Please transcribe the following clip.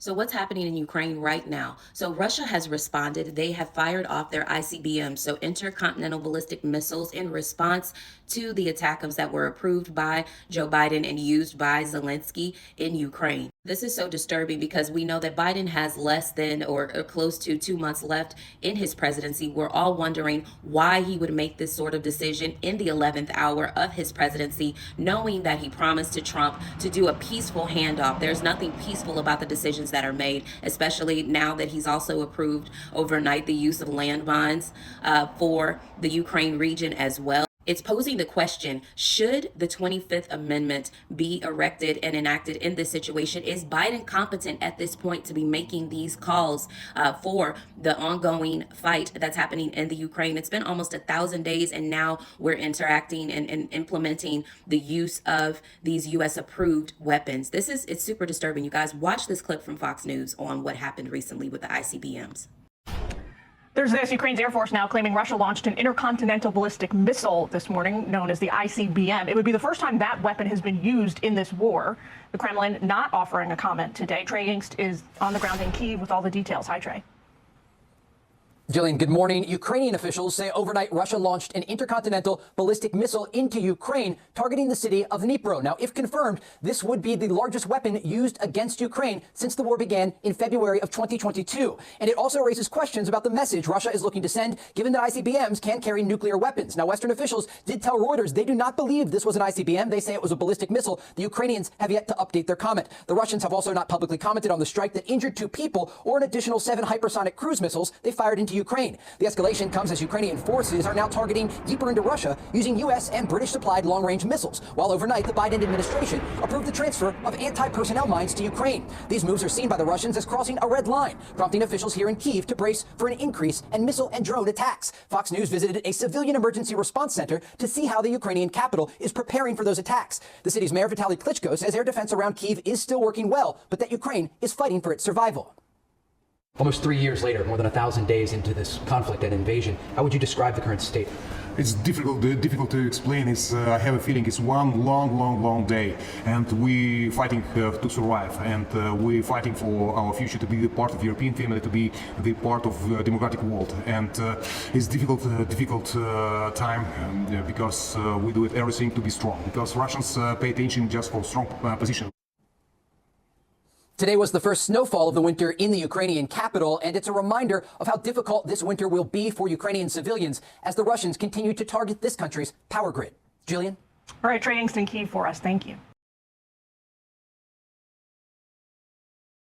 So, what's happening in Ukraine right now? So, Russia has responded. They have fired off their ICBMs, so intercontinental ballistic missiles, in response to the attackums that were approved by Joe Biden and used by Zelensky in Ukraine. This is so disturbing because we know that Biden has less than or close to 2 months left in his presidency. We're all wondering why he would make this sort of decision in the 11th hour of his presidency, knowing that he promised to Trump to do a peaceful handoff. There's nothing peaceful about the decisions that are made, especially now that he's also approved overnight the use of landmines for the Ukraine region as well. It's posing the question, should the 25th Amendment be erected and enacted in this situation? Is Biden competent at this point to be making these calls for the ongoing fight that's happening in the Ukraine? It's been almost 1,000 days, and now we're interacting and implementing the use of these U.S. approved weapons. It's super disturbing. You guys, watch this clip from Fox News on what happened recently with the ICBMs. There's this. Ukraine's Air Force now claiming Russia launched an intercontinental ballistic missile this morning known as the ICBM. It would be the first time that weapon has been used in this war. The Kremlin not offering a comment today. Trey Yingst is on the ground in Kyiv with all the details. Hi, Trey. Jillian, good morning. Ukrainian officials say overnight Russia launched an intercontinental ballistic missile into Ukraine, targeting the city of Dnipro. Now, if confirmed, this would be the largest weapon used against Ukraine since the war began in February of 2022. And it also raises questions about the message Russia is looking to send, given that ICBMs can carry nuclear weapons. Now, Western officials did tell Reuters they do not believe this was an ICBM. They say it was a ballistic missile. The Ukrainians have yet to update their comment. The Russians have also not publicly commented on the strike that injured 2 people or an additional 7 hypersonic cruise missiles they fired into Ukraine. The escalation comes as Ukrainian forces are now targeting deeper into Russia using U.S. and British-supplied long-range missiles, while overnight the Biden administration approved the transfer of anti-personnel mines to Ukraine. These moves are seen by the Russians as crossing a red line, prompting officials here in Kyiv to brace for an increase in missile and drone attacks. Fox News visited a civilian emergency response center to see how the Ukrainian capital is preparing for those attacks. The city's mayor, Vitaly Klitschko, says air defense around Kyiv is still working well, but that Ukraine is fighting for its survival. Almost 3 years later, more than 1,000 days into this conflict and invasion, how would you describe the current state? It's difficult to explain. I have a feeling it's one long day, and we fighting to survive, and we fighting for our future to be the part of European family, to be the part of democratic world. And it's difficult time because we do it everything to be strong. Because Russians pay attention just for strong position. Today was the first snowfall of the winter in the Ukrainian capital, and it's a reminder of how difficult this winter will be for Ukrainian civilians as the Russians continue to target this country's power grid. Jillian? All right, Trey Yingst in Kyiv for us. Thank you.